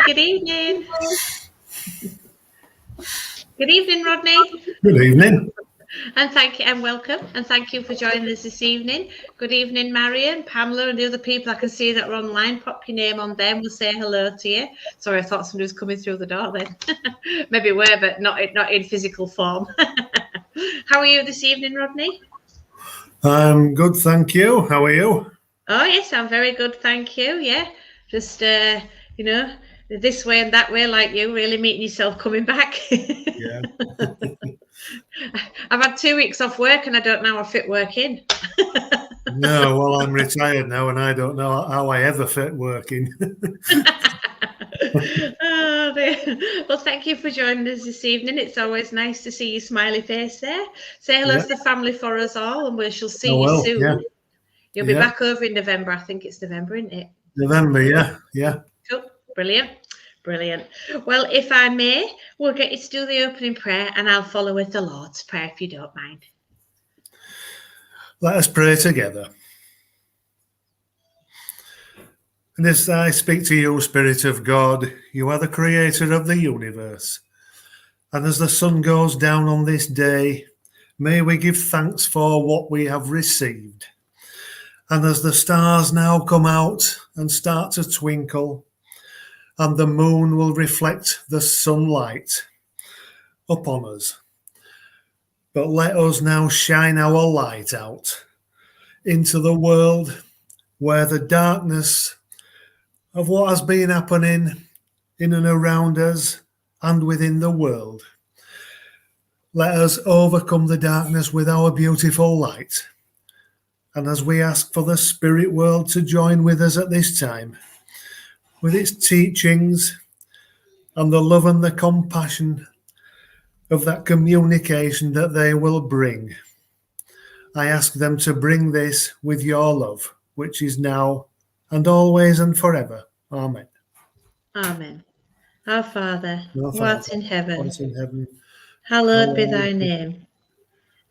Good evening. Good evening, Rodney. Good evening. And thank you and welcome. And thank you for joining us this evening. Good evening, Marion, Pamela, and the other people I can see that are online. Pop your name on them. We'll say hello to you. Sorry, I thought somebody was coming through the door then. Maybe were, but not in physical form. How are you this evening, Rodney? I'm good, thank you. How are you? Oh, yes, I'm very good, thank you. Yeah, just, this way and that way, like you, really meeting yourself coming back. Yeah. I've had 2 weeks off work and I don't know how I fit work in. No, well, I'm retired now and I don't know how I ever fit working. Oh, dear. Well, thank you for joining us this evening. It's always nice to see your smiley face there. Say hello to the family for us all and we shall see you soon. Yeah. You'll be back over in November. I think it's November, isn't it? November, yeah. Cool. Brilliant. Well, if I may, we'll get you to do the opening prayer and I'll follow with the Lord's Prayer if you don't mind. Let us pray together. And as I speak to you, Spirit of God, you are the creator of the universe. And as the sun goes down on this day, may we give thanks for what we have received. And as the stars now come out and start to twinkle, and the moon will reflect the sunlight upon us. But let us now shine our light out into the world where the darkness of what has been happening in and around us and within the world. Let us overcome the darkness with our beautiful light. And as we ask for the spirit world to join with us at this time, with its teachings and the love and the compassion of that communication that they will bring, I ask them to bring this with your love, which is now and always and forever. Amen. Amen. Our Father, Our who Father, art in heaven, hallowed be thy name.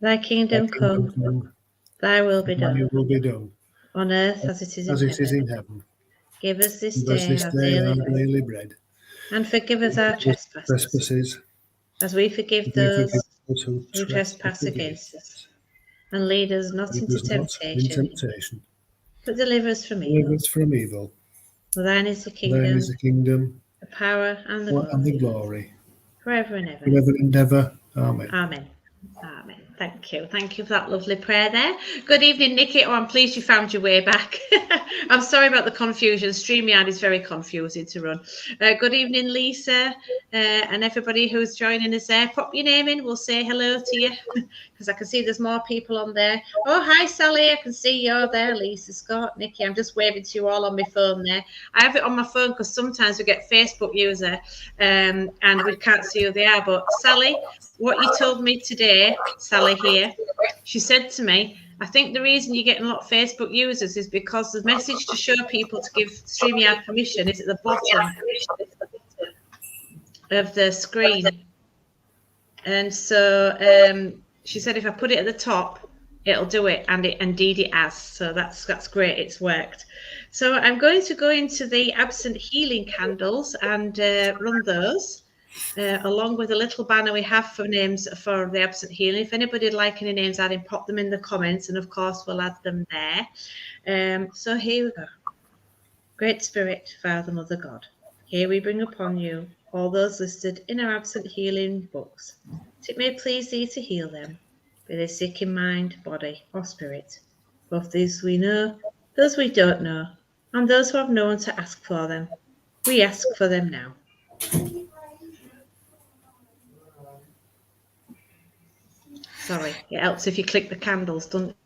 Thy kingdom come, thy will be done, on earth as it is in heaven. Give us this day our daily bread, and forgive us our trespasses, as we forgive those who trespass against us. And lead us not into temptation, but deliver us from evil. For thine is the kingdom, the power, and the glory, forever and ever. Amen. Amen. Thank you for that lovely prayer there. Good evening, Nikki. Oh, I'm pleased you found your way back. I'm sorry about the confusion. StreamYard is very confusing to run. Good evening, Lisa, and everybody who's joining us there. Pop your name in. We'll say hello to you because I can see there's more people on there. Oh, hi, Sally. I can see you're there, Lisa, Scott, Nikki. I'm just waving to you all on my phone there. I have it on my phone because sometimes we get Facebook user and we can't see who they are. But Sally, what you told me today, Sally here, she said to me, I think the reason you're getting a lot of Facebook users is because the message to show people to give StreamYard permission is at the bottom of the screen. And so she said if I put it at the top, it'll do it, and indeed it has. So that's great, it's worked. So I'm going to go into the absent healing candles and run those. Along with a little banner we have for names for the absent healing. If anybody would like any names added, pop them in the comments, and of course we'll add them there. So here we go. Great Spirit, Father, Mother, God, here we bring upon you all those listed in our absent healing books. It may please thee to heal them, be they sick in mind, body, or spirit, both those we know, those we don't know, and those who have no one to ask for them. We ask for them now. Sorry, it helps if you click the candles, doesn't it?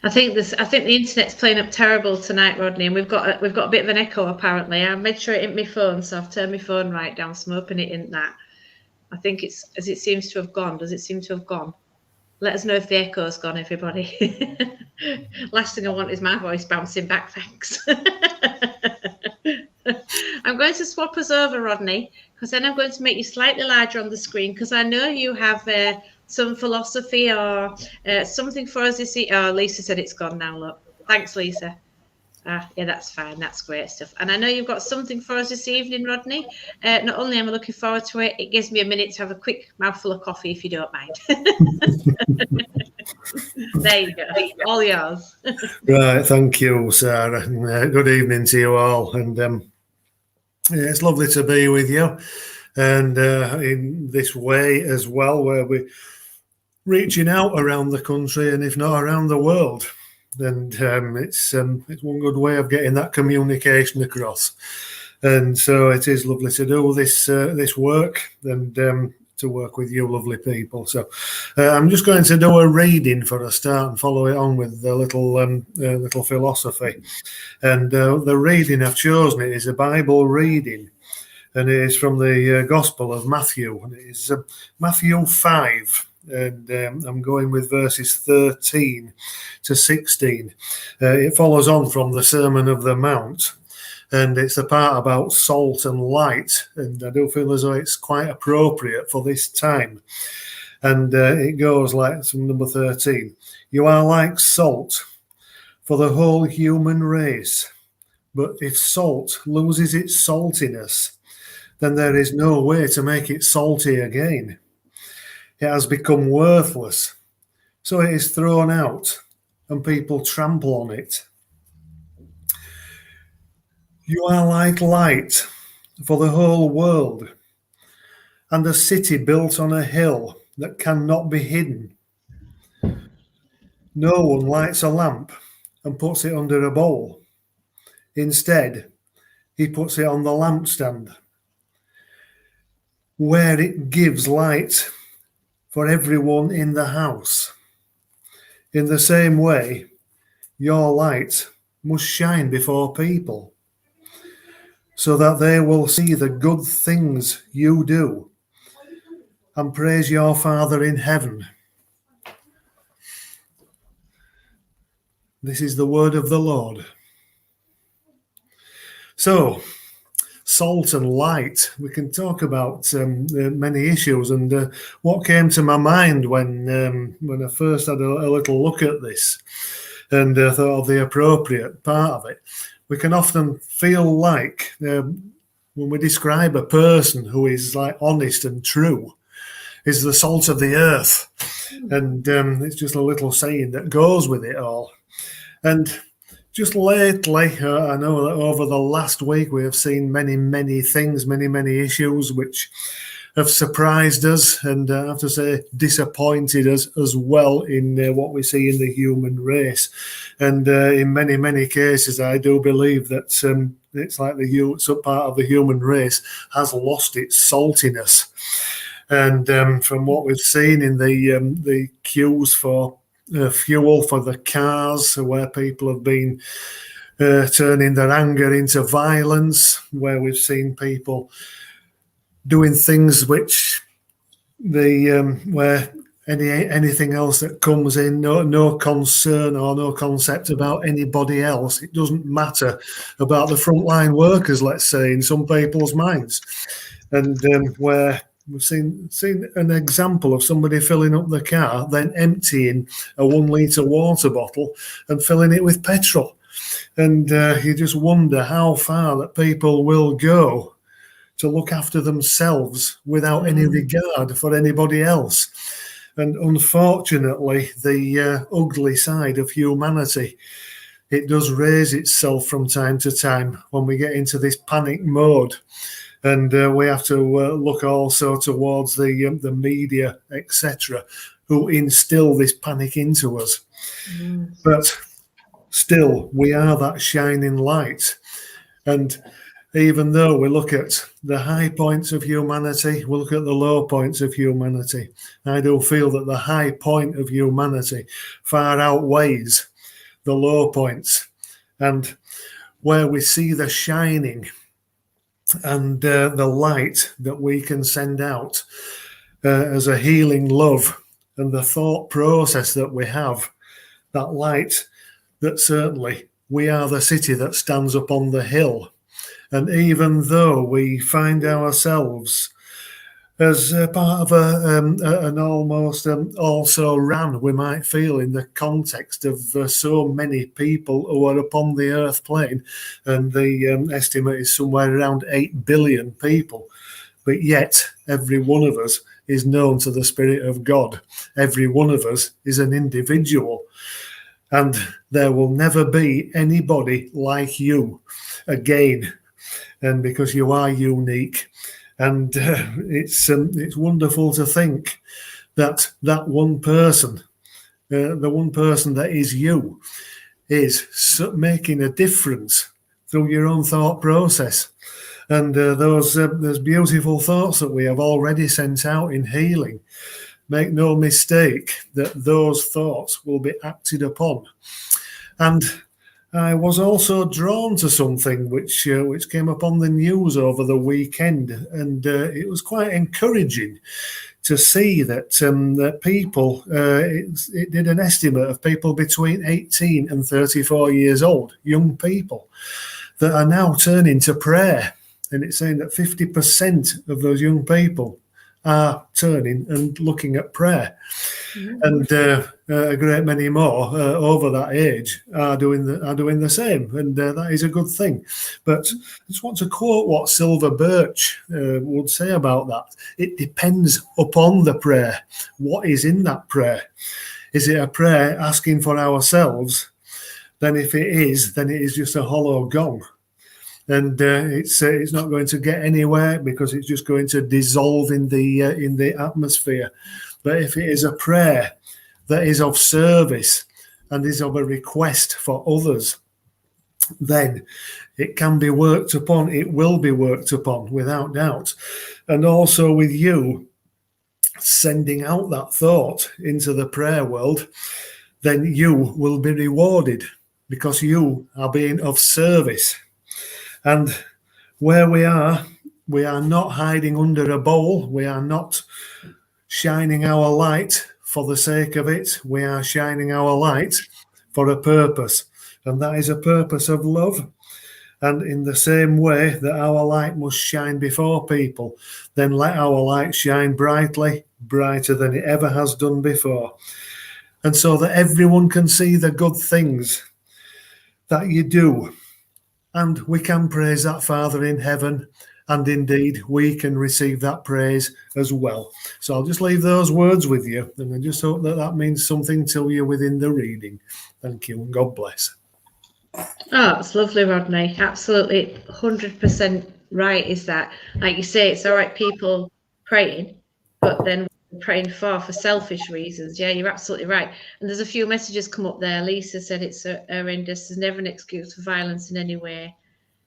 I think the internet's playing up terrible tonight, Rodney, and we've got a bit of an echo apparently. I made sure it isn't my phone, so I've turned my phone right down, so I'm hoping it isn't that. I think it's as it seems to have gone. Does it seem to have gone? Let us know if the echo's gone, everybody. Last thing I want is my voice bouncing back, thanks. I'm going to swap us over, Rodney, because then I'm going to make you slightly larger on the screen, because I know you have some philosophy or something for us this evening. Oh, Lisa said it's gone now, look. Thanks, Lisa. Yeah, that's fine. That's great stuff. And I know you've got something for us this evening, Rodney. Not only am I looking forward to it, it gives me a minute to have a quick mouthful of coffee, if you don't mind. There you go. All yours. Right, thank you, Sarah. Good evening to you all. And yeah, it's lovely to be with you. And in this way as well, where we're reaching out around the country and if not around the world. And it's one good way of getting that communication across. And so it is lovely to do this work and to work with you lovely people. So I'm just going to do a reading for a start and follow it on with a little philosophy. And the reading I've chosen is a Bible reading, and it is from the Gospel of Matthew, and it is Matthew 5. And I'm going with verses 13 to 16. It follows on from the Sermon of the Mount, and it's the part about salt and light, and I do feel as though it's quite appropriate for this time. And it goes like from number 13. You are like salt for the whole human race, but if salt loses its saltiness, then there is no way to make it salty again. It has become worthless, so it is thrown out, and people trample on it. You are like light for the whole world, and a city built on a hill that cannot be hidden. No one lights a lamp and puts it under a bowl. Instead, he puts it on the lampstand, where it gives light for everyone in the house. In the same way, your light must shine before people, so that they will see the good things you do and praise your Father in heaven. This is the word of the Lord. So, salt and light. We can talk about many issues, and what came to my mind when I first had a little look at this and thought of the appropriate part of it. We can often feel like when we describe a person who is like honest and true, is the salt of the earth, and it's just a little saying that goes with it all. And just lately, I know that over the last week we have seen many things, many issues which have surprised us and I have to say disappointed us as well in what we see in the human race. And in many cases, I do believe that it's like some part of the human race has lost its saltiness. And from what we've seen in the queues for fuel for the cars, where people have been turning their anger into violence, where we've seen people doing things which where anything else that comes in, no concern or no concept about anybody else. It doesn't matter about the frontline workers, let's say, in some people's minds, and where we've seen an example of somebody filling up the car, then emptying a 1 litre water bottle and filling it with petrol. And you just wonder how far that people will go to look after themselves without any regard for anybody else. And unfortunately, the ugly side of humanity, it does raise itself from time to time when we get into this panic mode. And we have to look also towards the media, etc., who instill this panic into us. But still, we are that shining light. And even though we look at the high points of humanity, we look at the low points of humanity, I do feel that the high point of humanity far outweighs the low points, and where we see the shining and the light that we can send out as a healing love, and the thought process that we have, that light, that certainly we are the city that stands upon the hill. And even though we find ourselves as part of an almost also ran, we might feel, in the context of so many people who are upon the earth plane, and the estimate is somewhere around 8 billion people. But yet, every one of us is known to the Spirit of God. Every one of us is an individual. And there will never be anybody like you again, and because you are unique. And it's wonderful to think that one person, the one person that is you, is making a difference through your own thought process. And those beautiful thoughts that we have already sent out in healing, make no mistake that those thoughts will be acted upon. And I was also drawn to something which came up on the news over the weekend, and it was quite encouraging to see that that people, it did an estimate of people between 18 and 34 years old, young people, that are now turning to prayer. And it's saying that 50% of those young people are turning and looking at prayer. Mm-hmm. And a great many more over that age are doing the same, and that is a good thing. But I just want to quote what Silver Birch would say about that. It depends upon the prayer. What is in that prayer? Is it a prayer asking for ourselves? Then if it is, then it is just a hollow gong. And it's not going to get anywhere, because it's just going to dissolve in the atmosphere. But if it is a prayer that is of service and is of a request for others, then it can be worked upon. It will be worked upon, without doubt. And also with you sending out that thought into the prayer world, then you will be rewarded, because you are being of service. And where we are not hiding under a bowl. We are not shining our light for the sake of it. We are shining our light for a purpose, and that is a purpose of love. And in the same way that our light must shine before people, then let our light shine brightly, brighter than it ever has done before. And so that everyone can see the good things that you do. And we can praise that Father in heaven, and indeed we can receive that praise as well. So I'll just leave those words with you, and I just hope that that means something to you within the reading. Thank you, and God bless. Oh, it's lovely, Rodney. Absolutely 100% right is that. Like you say, it's all right, people praying, but then praying for selfish reasons. Yeah, you're absolutely right. And there's a few messages come up there. Lisa said it's horrendous. There's never an excuse for violence in any way.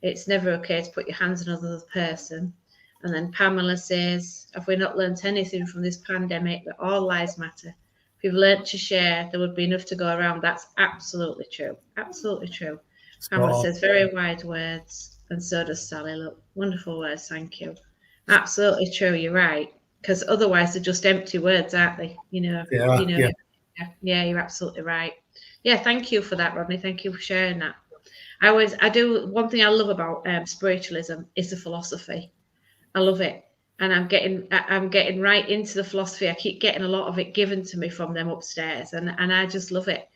It's never okay to put your hands on another person. And then Pamela says, have we not learnt anything from this pandemic, that all lives matter? If we've learnt to share, there would be enough to go around. That's absolutely true. Absolutely true. Pamela says, very wise words. And so does Sally. Look, wonderful words. Thank you. Absolutely true. You're right. Because otherwise they're just empty words, aren't they? Yeah, you're absolutely right. Yeah, thank you for that, Rodney. Thank you for sharing that. One thing I love about spiritualism is the philosophy. I love it, and I'm getting right into the philosophy. I keep getting a lot of it given to me from them upstairs, and I just love it.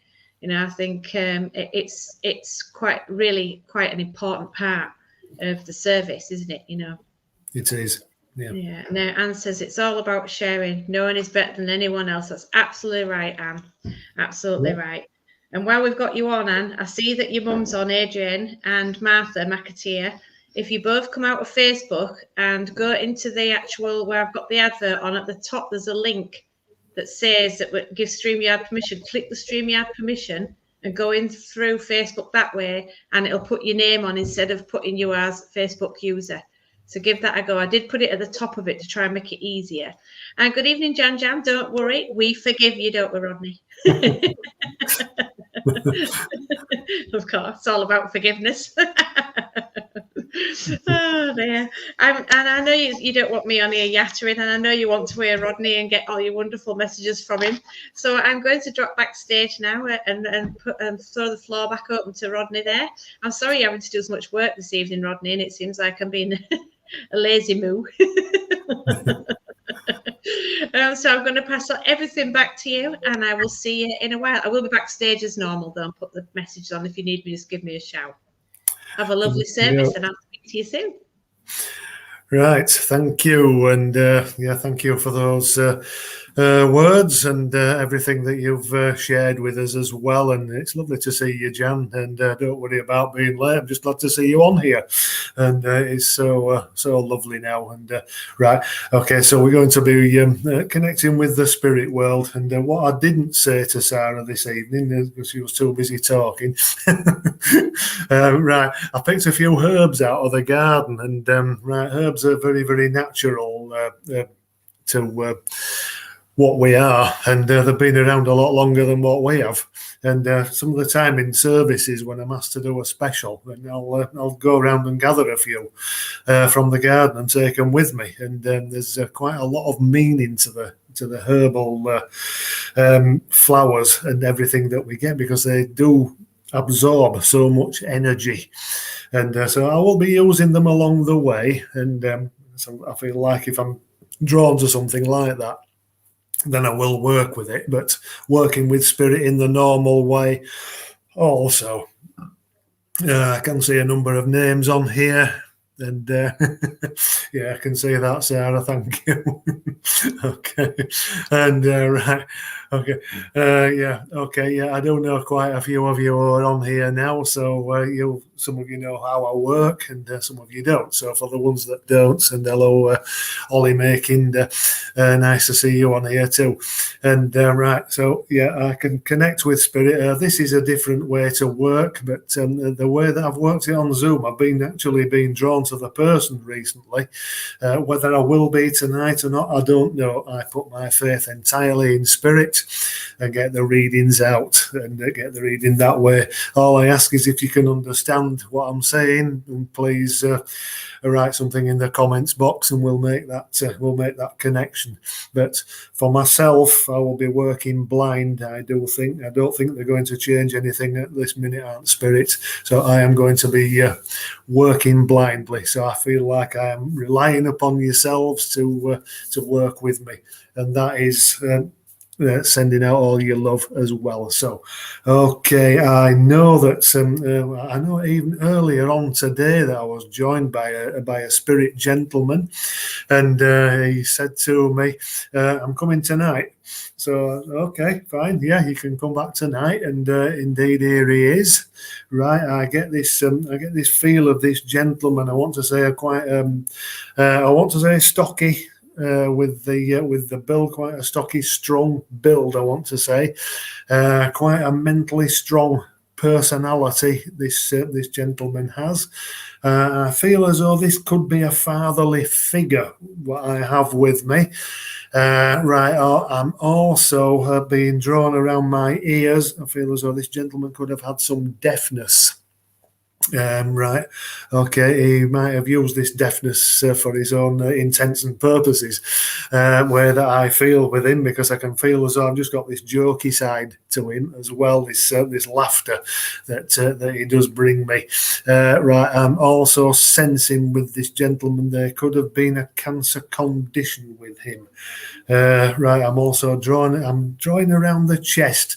I think it's quite an important part of the service, isn't it? It is. Yeah. And Anne says it's all about sharing. No one is better than anyone else. That's absolutely right, Anne. Absolutely right. And while we've got you on, Anne, I see that your mum's on, Adrian and Martha McAteer. If you both come out of Facebook and go into the actual, where I've got the advert on, at the top, there's a link that says that gives StreamYard permission. Click the StreamYard permission and go in through Facebook that way, and it'll put your name on instead of putting you as Facebook user. So give that a go. I did put it at the top of it to try and make it easier. And good evening, Jan. Don't worry. We forgive you, don't we, Rodney? Of course, it's all about forgiveness. Oh dear. And I know you don't want me on here yattering, and I know you want to hear Rodney and get all your wonderful messages from him. So I'm going to drop backstage now and throw the floor back open to Rodney there. I'm sorry you're having to do as much work this evening, Rodney, and it seems like I'm being a lazy moo. So I'm going to pass everything back to you, and I will see you in a while. I will be backstage as normal, though, and put the messages on. If you need me, just give me a shout. Have a lovely service, and I'll speak to you soon. Right, thank you, and thank you for those words and everything that you've shared with us as well. And it's lovely to see you, Jan. And don't worry about being late. I'm just glad to see you on here, and it's so lovely now. And right, okay, so we're going to be connecting with the spirit world. And what I didn't say to Sarah this evening, because she was too busy talking, right, I picked a few herbs out of the garden, and right, herbs are very, very natural to what we are, and they've been around a lot longer than what we have. And some of the time in services, when I'm asked to do a special, then I'll go around and gather a few from the garden and take them with me. And there's quite a lot of meaning to the herbal flowers and everything that we get, because they do absorb so much energy. And so I will be using them along the way. And so I feel like if I'm drawn to something like that, then I will work with it. But working with spirit in the normal way also. I can see a number of names on here. And yeah, I can see that, Sarah. Thank you. Okay. And right. Okay. Yeah. Okay. Yeah. I do know quite a few of you are on here now. So some of you know how I work, and some of you don't. So for the ones that don't, and hello, Ollie Making, nice to see you on here too. And right. So yeah, I can connect with spirit. This is a different way to work, but the way that I've worked it on Zoom, I've actually been drawn to the person recently. Whether I will be tonight or not, I don't know. I put my faith entirely in spirit and get the readings out and get the reading that way. All I ask is if you can understand what I'm saying, and please write something in the comments box, and we'll make that connection. But for myself, I will be working blind. I don't think they're going to change anything at this minute, Aunt Spirit. So I am going to be working blindly. So I feel like I am relying upon yourselves to work with me, and that is sending out all your love as well. So, okay, I know that I know even earlier on today that I was joined by a spirit gentleman, and he said to me, "I'm coming tonight." So, okay, fine, yeah, you can come back tonight, and indeed here he is. Right, I get this feel of this gentleman. I want to say stocky. With the build, quite a stocky, strong build, I want to say. Quite a mentally strong personality this gentleman has. I feel as though this could be a fatherly figure, what I have with me. Right, I'm also being drawn around my ears. I feel as though this gentleman could have had some deafness. Right, okay, he might have used this deafness for his own intents and purposes, where that I feel with him, because I can feel as though I've just got this jokey side to him as well, this laughter that he does bring me. Right, I'm also sensing with this gentleman there could have been a cancer condition with him. Right, I'm drawing around the chest.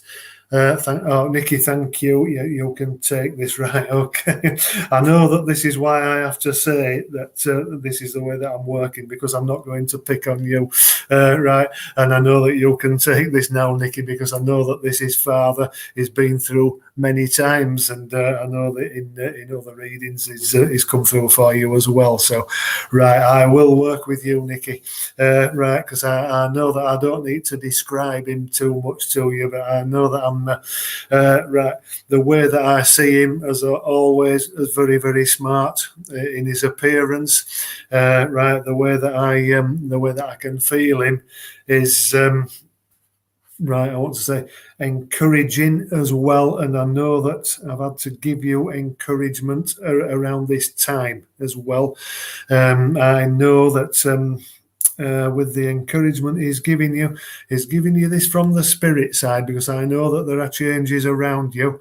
Nikki, thank you. You can take this, right? Okay. I know that this is why I have to say that this is the way that I'm working, because I'm not going to pick on you, right? And I know that you can take this now, Nikki, because I know that this is Father has been through many times, and I know that in other readings is come through for you as well. So, right, I will work with you, Nikki, right? Because I know that I don't need to describe him too much to you, but I know that I'm right. The way that I see him, as always, is very, very smart in his appearance. Right, the way that I can feel him is right, I want to say encouraging as well. And I know that I've had to give you encouragement around this time as well. I know that with the encouragement he's giving you this from the spirit side, because I know that there are changes around you,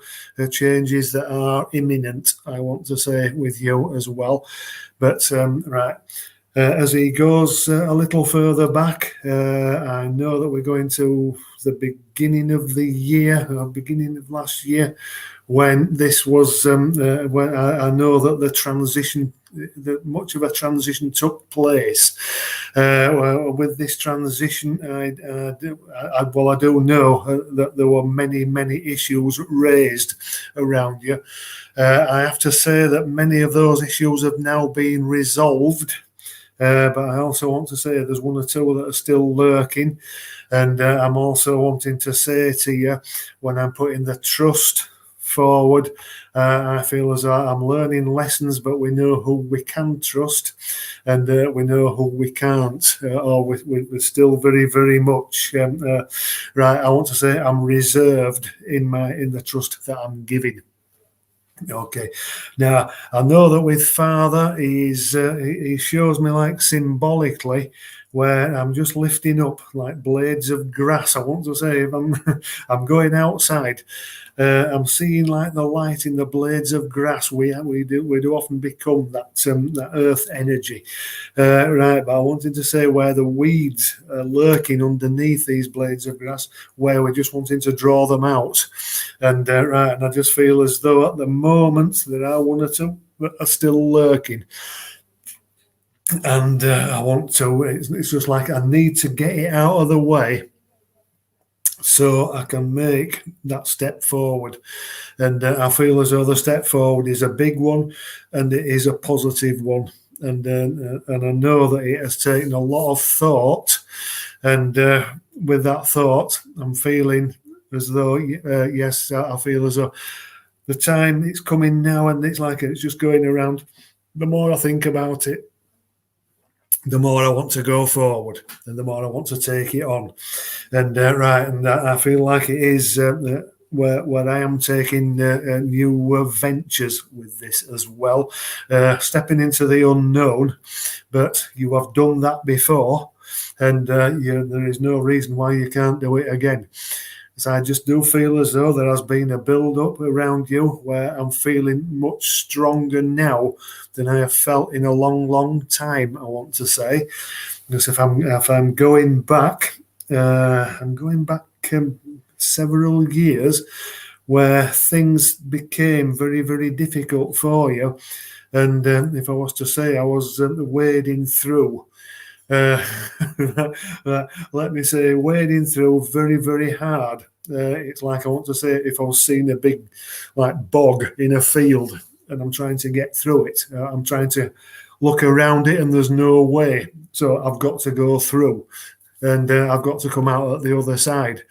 changes that are imminent, I want to say, with you as well. But right, as he goes a little further back, I know that we're going to the beginning of the year, or beginning of last year, when this was, when I know that the transition, that much of a transition took place. With this transition, I do know that there were many issues raised around you. I have to say that many of those issues have now been resolved. But I also want to say there's one or two that are still lurking. And I'm also wanting to say to you, when I'm putting the trust forward, I feel as though I'm learning lessons, but we know who we can trust, and we know who we can't, or we're still very much right. I want to say I'm reserved in the trust that I'm giving. Okay. Now I know that with Father, he shows me like symbolically where I'm just lifting up like blades of grass. I want to say if I'm going outside, I'm seeing like the light in the blades of grass. We do often become that earth energy, right? But I wanted to say where the weeds are lurking underneath these blades of grass, where we're just wanting to draw them out, and right. And I just feel as though at the moment there are one or two that are still lurking. And I want to, it's just like I need to get it out of the way so I can make that step forward. And I feel as though the step forward is a big one, and it is a positive one. And I know that it has taken a lot of thought. And with that thought, I'm feeling as though, yes, I feel as though the time it's coming now, and it's like it's just going around. The more I think about it, the more I want to go forward, and the more I want to take it on. And right, and I feel like it is where I am taking new ventures with this as well, stepping into the unknown. But you have done that before, and there is no reason why you can't do it again. So I just do feel as though there has been a build-up around you where I'm feeling much stronger now than I have felt in a long time, I want to say. Because if I'm going back, several years where things became very difficult for you. And if I was to say, I was wading through. Let me say, wading through very hard. It's like I want to say, if I was seeing a big like bog in a field and I'm trying to get through it, I'm trying to look around it and there's no way, so I've got to go through, and I've got to come out at the other side.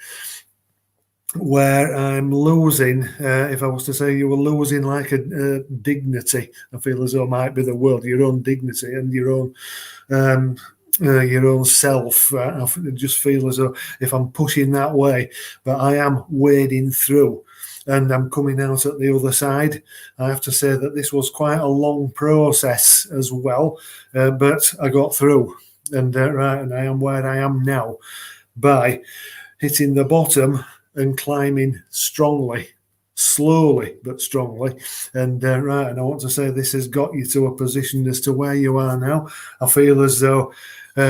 Where I'm losing, if I was to say you were losing like a dignity, I feel as though it might be the word, your own dignity and your own self. I just feel as though if I'm pushing that way, but I am wading through and I'm coming out at the other side. I have to say that this was quite a long process as well, but I got through, and right, and I am where I am now by hitting the bottom and climbing strongly, slowly but strongly. And right, and I want to say this has got you to a position as to where you are now. I feel as though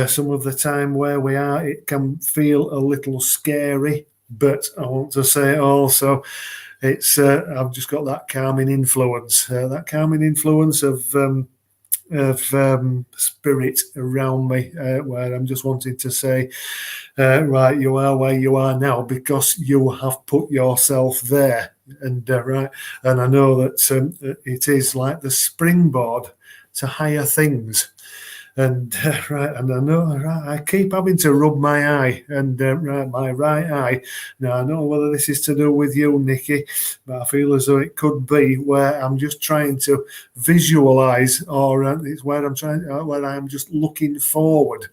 some of the time where we are, it can feel a little scary, but I want to say also it's I've just got that calming influence of spirit around me, where I'm just wanting to say, right, you are where you are now because you have put yourself there, and right, and I know that it is like the springboard to higher things. And right, and I know I keep having to rub my eye and my right eye. Now I don't know whether this is to do with you, Nikki, but I feel as though it could be where I'm just trying to visualize, or it's where where I'm just looking forward,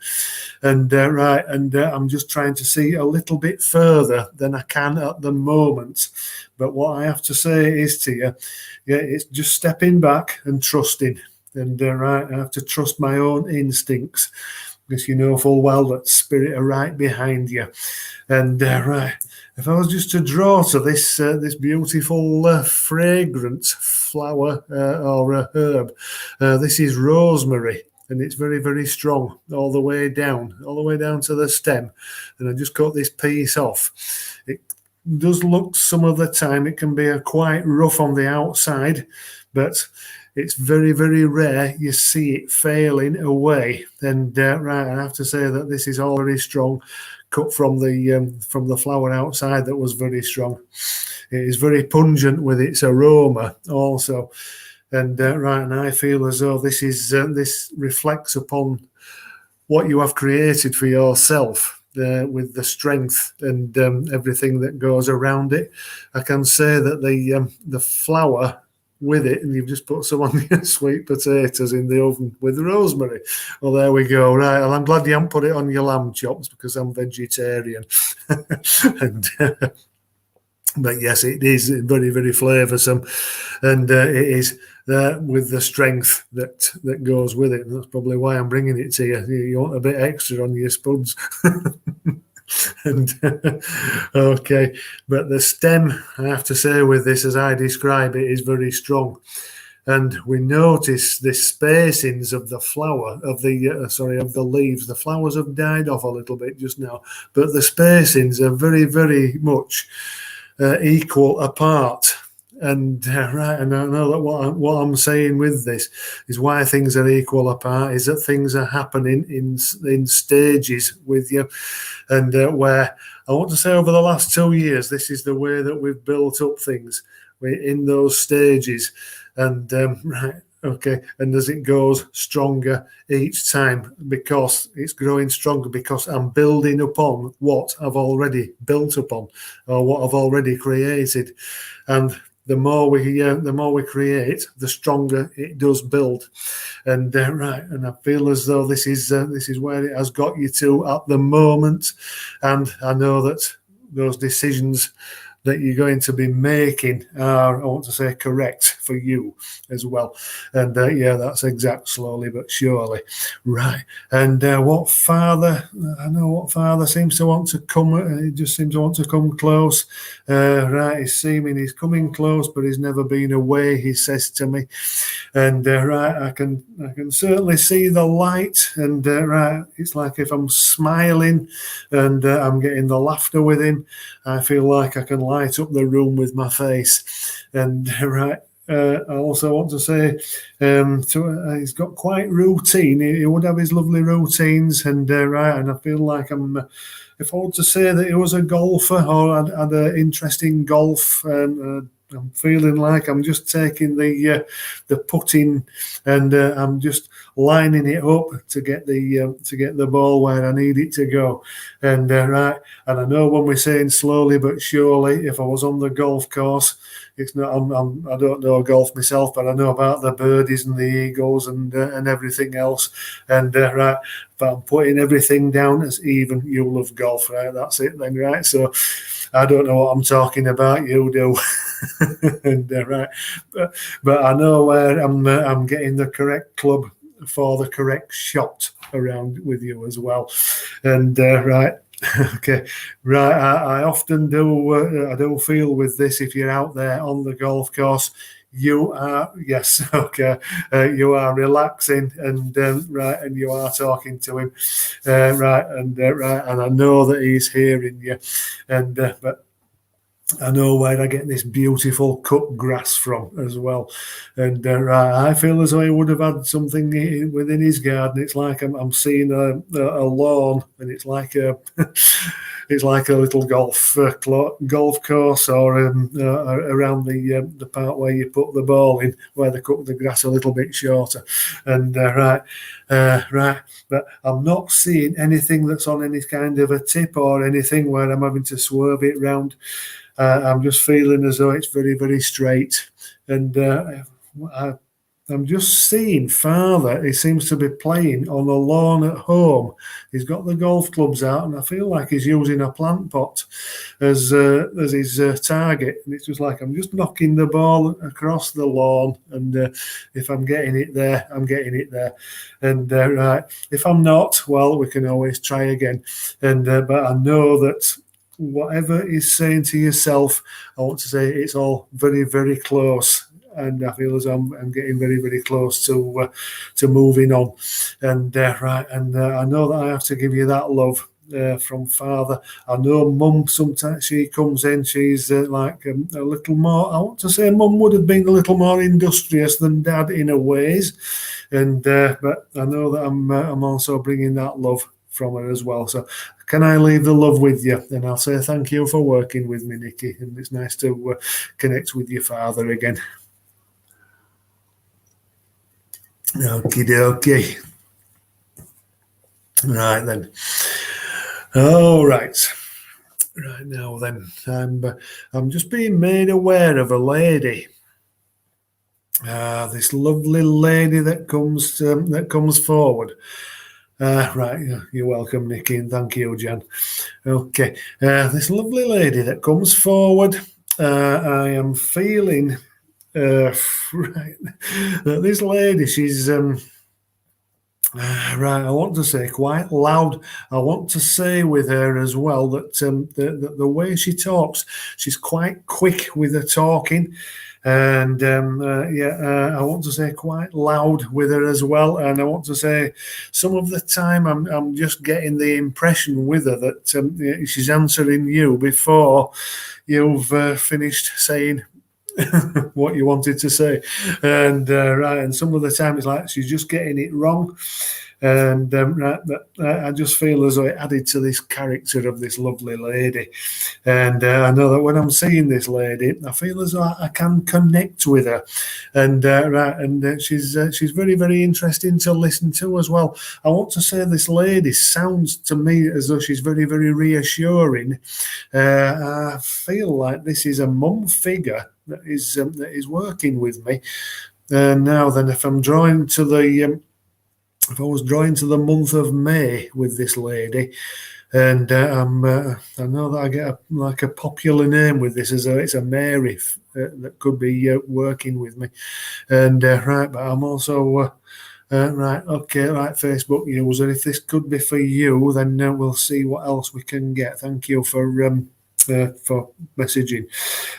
and I'm just trying to see a little bit further than I can at the moment. But what I have to say is to you, yeah, it's just stepping back and trusting. And I have to trust my own instincts, because you know full well that spirit are right behind you. And if I was just to draw to this this beautiful fragrant flower or herb, this is rosemary, and it's very, very strong all the way down to the stem. And I just cut this piece off. It does look some of the time it can be quite rough on the outside, but it's very, very rare you see it failing away. And I have to say that this is all very strong, cut from the flower outside that was very strong. It is very pungent with its aroma also. And and I feel as though this reflects upon what you have created for yourself. With the strength and everything that goes around it, I can say that the flower with it, and you've just put some on your sweet potatoes in the oven with rosemary. Well, there we go. Right, well, I'm glad you haven't put it on your lamb chops, because I'm vegetarian. And but yes, it is very, very flavoursome, and it is with the strength that goes with it. And that's probably why I'm bringing it to you. You want a bit extra on your spuds. And okay, but the stem, I have to say, with this, as I describe it, is very strong. And we notice the spacings of the flower, of the leaves. The flowers have died off a little bit just now, but the spacings are very, very much equal apart. And and I know that what I'm saying with this is why things are equal apart is that things are happening in stages with you, and where I want to say over the last 2 years, this is the way that we've built up things. We're in those stages, and okay, and as it goes stronger each time, because it's growing stronger, because I'm building upon what I've already built upon, or what I've already created, and the more we create, the stronger it does build. And and I feel as though this is where it has got you to at the moment, and I know that those decisions that you're going to be making are, I want to say, correct for you as well. And yeah, that's exact, slowly but surely. Right. And I know what Father seems to want to come, he just seems to want to come close. Right, he's coming close, but he's never been away, he says to me. And I can certainly see the light, and it's like if I'm smiling and I'm getting the laughter with him, I feel like I can light up the room with my face. And I also want to say, he's got quite routine. He would have his lovely routines, and and I feel like if I want to say that he was a golfer or had an interesting golf, I'm feeling like I'm just taking the putting, and I'm just lining it up to get the ball where I need it to go. And and I know when we're saying slowly but surely, if I was on the golf course, it's not. I don't know golf myself, but I know about the birdies and the eagles and everything else. And but I'm putting everything down as even. You love golf, right? That's it then, right? So I don't know what I'm talking about. You do. And but I know where I'm getting the correct club for the correct shot around with you as well. And okay, I often do. I do feel with this, if you're out there on the golf course, you are you are relaxing, and and you are talking to him, and I know that he's hearing you, and but I know where I get this beautiful cut grass from as well, and I feel as though he would have had something within his garden. It's like I'm seeing a lawn, and it's like a it's like a little golf course, or around the part where you put the ball in, where they cut the grass a little bit shorter, and right. But I'm not seeing anything that's on any kind of a tip or anything where I'm having to swerve it round. I'm just feeling as though it's very, very straight. And I'm just seeing Father, he seems to be playing on a lawn at home. He's got the golf clubs out, and I feel like he's using a plant pot as his target. And it's just like I'm just knocking the ball across the lawn, and if I'm getting it there, I'm getting it there. And right, if I'm not, well, we can always try again. And but I know that whatever is saying to yourself, I want to say it's all very, very close. And I feel as I'm getting very, very close to moving on. And right, and I know that I have to give you that love from Father. I know Mum, sometimes she comes in, she's like a little more, I want to say Mum would have been a little more industrious than Dad in a ways. And but I know that I'm also bringing that love from her as well. So can I leave the love with you? And I'll say thank you for working with me, Nikki. And it's nice to connect with your father again. Okie dokie. Right then. All right. Right now then, I'm just being made aware of a lady. This lovely lady that comes forward. Right, you're welcome, Nikki, and thank you, Jan. Okay, this lovely lady that comes forward, I am feeling right that this lady, she's right. I want to say quite loud. I want to say with her as well that the way she talks, she's quite quick with her talking. And I want to say quite loud with her as well. And I want to say some of the time I'm just getting the impression with her that she's answering you before you've finished saying what you wanted to say. And right, and some of the time it's like she's just getting it wrong. And right, but I just feel as though it added to this character of this lovely lady. And I know that when I'm seeing this lady, I feel as though I can connect with her. And right, and she's very, very interesting to listen to as well. I want to say this lady sounds to me as though she's very, very reassuring. I feel like this is a mum figure that is working with me. Now then, if I'm drawing to the if I was drawing to the month of May with this lady, and I know that I get like a popular name with this, as though it's a Mary that could be working with me. And right, but I'm also right, okay, right, Facebook user. If this could be for you, then we'll see what else we can get. Thank you for messaging.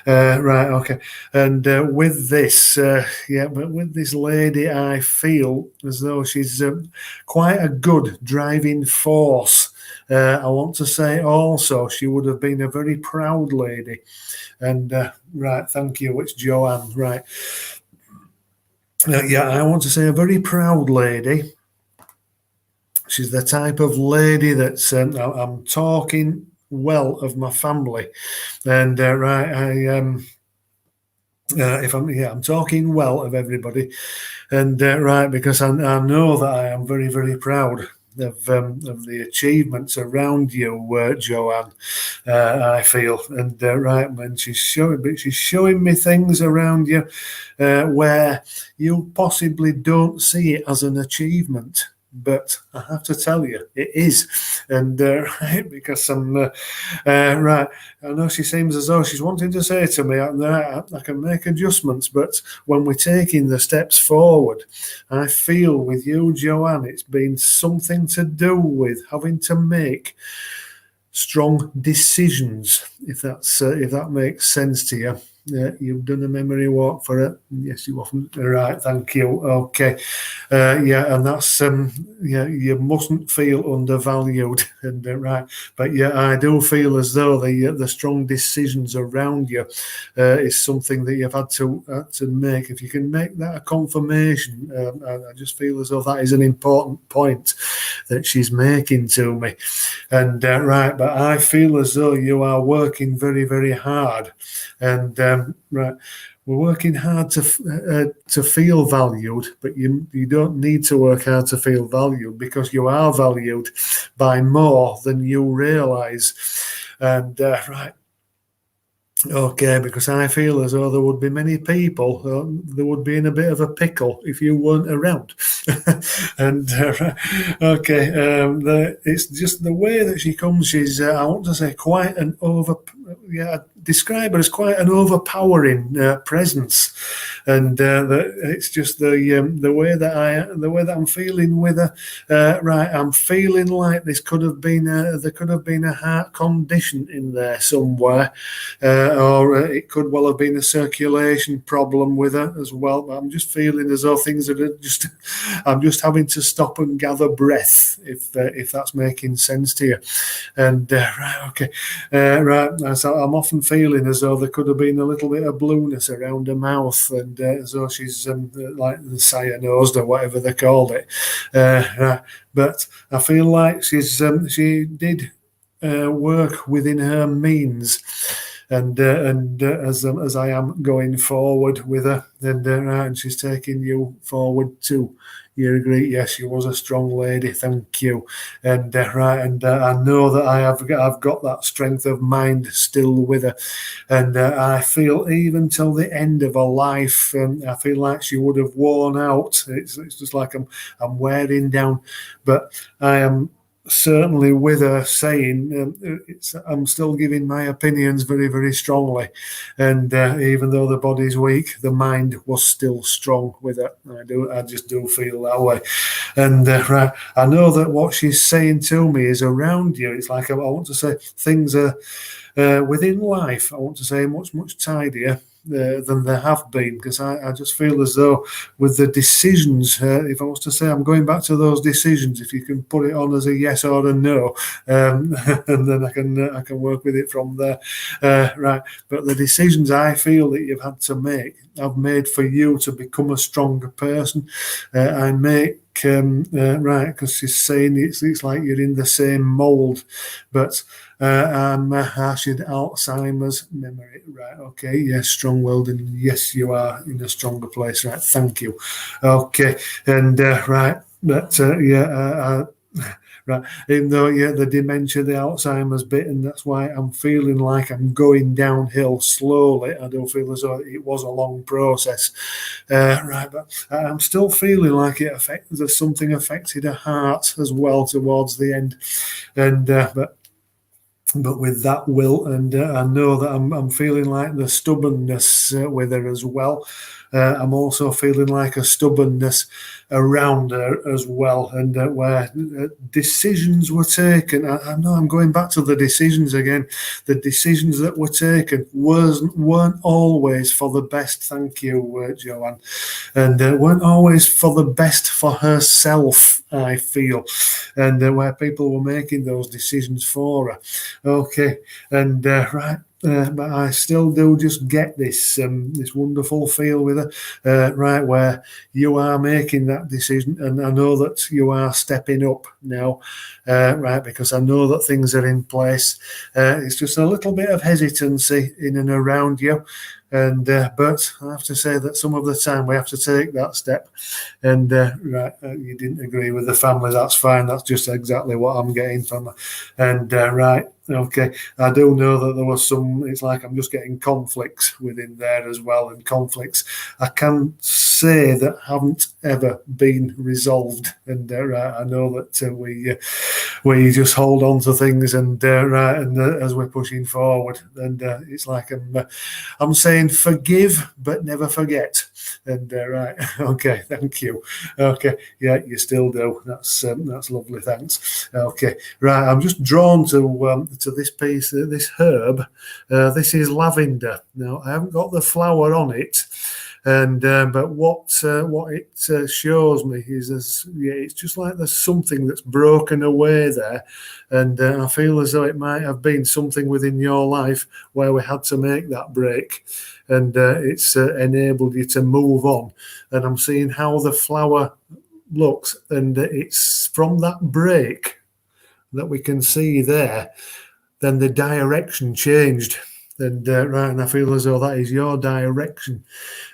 Right, okay. And with this, but with this lady, I feel as though she's quite a good driving force. I want to say also she would have been a very proud lady. And right, thank you. It's Joanne. Right. I want to say a very proud lady. She's the type of lady that's I'm talking well of my family, and right, I'm talking well of everybody, and right, because I know that I am very, very proud of the achievements around you, Joanne. I feel, and right, when she's showing me things around you where you possibly don't see it as an achievement. But I have to tell you, it is, and right, because I'm right. I know she seems as though she's wanting to say to me, I can make adjustments, but when we're taking the steps forward, I feel with you, Joanne, it's been something to do with having to make strong decisions, if that makes sense to you. You've done a memory walk for her. Yes, you often. Right, thank you. Okay. And that's you mustn't feel undervalued, and right. But I do feel as though the strong decisions around you is something that you've had to make. If you can make that a confirmation, I just feel as though that is an important point that she's making to me. And right, but I feel as though you are working very, very hard, and right. We're working hard to feel valued, but you don't need to work hard to feel valued, because you are valued by more than you realise. And right. Okay, because I feel as though there would be many people that would be in a bit of a pickle if you weren't around. And okay, it's just the way that she comes. She's I want to say quite an describe her as quite an overpowering presence, and it's just the way that I'm feeling with her. Right, I'm feeling like there could have been a heart condition in there somewhere. Or it could well have been a circulation problem with her as well. But I'm just feeling as though things are just. I'm just having to stop and gather breath, if that's making sense to you. And right, okay, right. So I'm often feeling as though there could have been a little bit of blueness around her mouth, and as though she's like the cyanosed or whatever they called it. Right. But I feel like she did work within her means. And as I am going forward with her, and she's taking you forward too. You agree? Yes, she was a strong lady. Thank you. And right, and I know that I've got that strength of mind still with her, and I feel even till the end of her life, I feel like she would have worn out. It's just like I'm wearing down, but I am certainly with her saying I'm still giving my opinions very, very strongly, and even though the body's weak, the mind was still strong with her. I just do feel that way. And right, I know that what she's saying to me is around you. It's like I want to say things are within life. I want to say much tidier than there have been, because I just feel as though with the decisions, if I was to say I'm going back to those decisions, if you can put it on as a yes or a no, and then I can work with it from there. Right, but the decisions I feel that you've had to make, I've made for you to become a stronger person. I make right, because she's saying it's like you're in the same mold, but I should Alzheimer's memory. Right, okay, yes, strong-willed, and yes, you are in a stronger place. Right, thank you. Okay, and right, but right, even though the dementia, the Alzheimer's bit, and that's why I'm feeling like I'm going downhill slowly. I do feel as though it was a long process. Right, but I'm still feeling like there's something affected her heart as well towards the end, and but with that will, and I know that I'm feeling like the stubbornness with her as well. I'm also feeling like a stubbornness around her as well, and where decisions were taken. I know I'm going back to the decisions again. The decisions that were taken weren't always for the best. Thank you, Joanne, and weren't always for the best for herself, I feel, and where people were making those decisions for her. Okay, and right. But I still do just get this wonderful feel with her, right, where you are making that decision, and I know that you are stepping up now, right, because I know that things are in place. It's just a little bit of hesitancy in and around you, and but I have to say that some of the time we have to take that step. And right, you didn't agree with the family. That's fine. That's just exactly what I'm getting from her. And right. Okay, I do know that there was some. It's like I'm just getting conflicts within there as well, and conflicts. I can say that haven't ever been resolved. And I know that we just hold on to things, and as we're pushing forward, and it's like I'm saying forgive but never forget. And right, okay, thank you. Okay, yeah, you still do. That's lovely. Thanks. Okay, right. I'm just drawn to this piece, this herb. This is lavender. Now I haven't got the flower on it, and but what it shows me is it's just like there's something that's broken away there, and I feel as though it might have been something within your life where we had to make that break, and it's enabled you to move on. And I'm seeing how the flower looks, and it's from that break that we can see there. Then the direction changed. And right, and I feel as though that is your direction.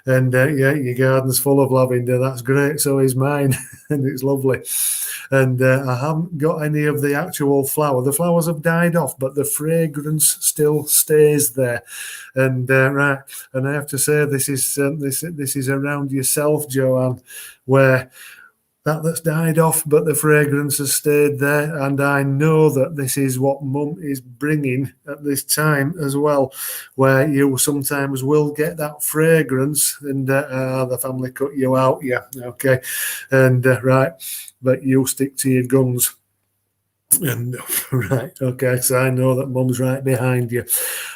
And yeah, your garden's full of lavender. That's great. So is mine, and it's lovely. And I haven't got any of the actual flower. The flowers have died off, but the fragrance still stays there. And right, and I have to say, this is around yourself, Joanne, where that's died off, but the fragrance has stayed there. And I know that this is what Mum is bringing at this time as well, where you sometimes will get that fragrance, and the family cut you out, yeah, okay, and right, but you stick to your guns. And right, okay, so I know that Mum's right behind you,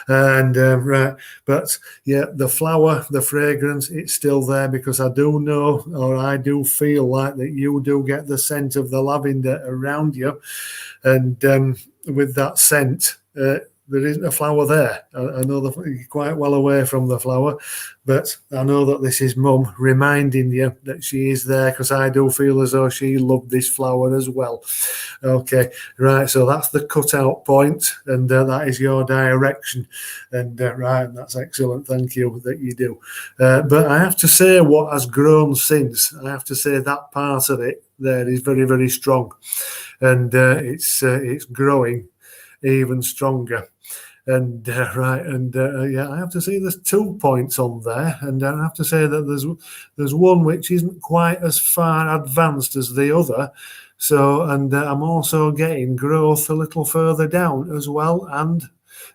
and right, but yeah, the flower, the fragrance, it's still there, because I do know, or I do feel like that you do get the scent of the lavender around you, and with that scent, there isn't a flower there. I know that you're quite well away from the flower, but I know that this is Mum reminding you that she is there, because I do feel as though she loved this flower as well. Okay, right, so that's the cutout point, and that is your direction. And right, and that's excellent. Thank you that you do. But I have to say, what has grown since, I have to say that part of it there is very, very strong, and it's growing even stronger. And right, and yeah, I have to say there's 2 points on there, and I have to say that there's one which isn't quite as far advanced as the other. So, and I'm also getting growth a little further down as well, and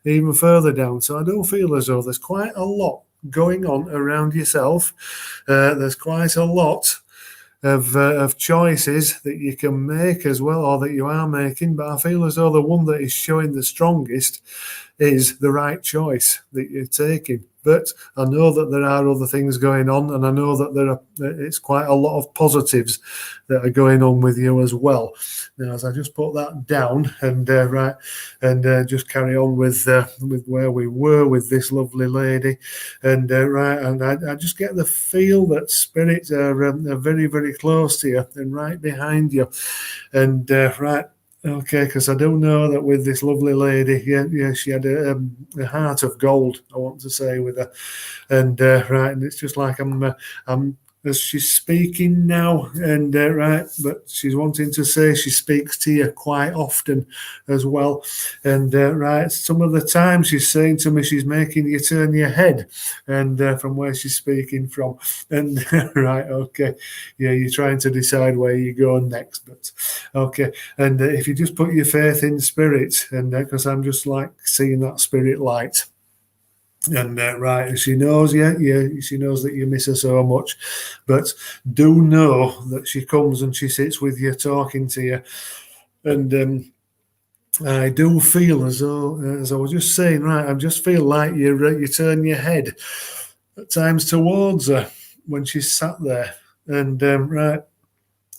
even further down. So I do feel as though there's quite a lot going on around yourself. There's quite a lot of choices that you can make as well, or that you are making. But I feel as though the one that is showing the strongest is the right choice that you're taking. But I know that there are other things going on, and I know that it's quite a lot of positives that are going on with you as well. Now, as I just put that down, and right, and just carry on with where we were with this lovely lady, and right, and I just get the feel that spirits are very, very close to you and right behind you, and right. Okay, because I do know that with this lovely lady, yeah, she had a heart of gold, I want to say, with her, and right, and it's just like I'm as she's speaking now, and right, but she's wanting to say she speaks to you quite often as well, and right, some of the time she's saying to me she's making you turn your head, and from where she's speaking from, and right, okay, yeah, you're trying to decide where you're going next, but okay, and if you just put your faith in spirit, and because I'm just like seeing that spirit light. And right, she knows, yeah, she knows that you miss her so much, but do know that she comes and she sits with you, talking to you, and I do feel as though, as I was just saying, right, I just feel like you turn your head at times towards her when she's sat there, and right.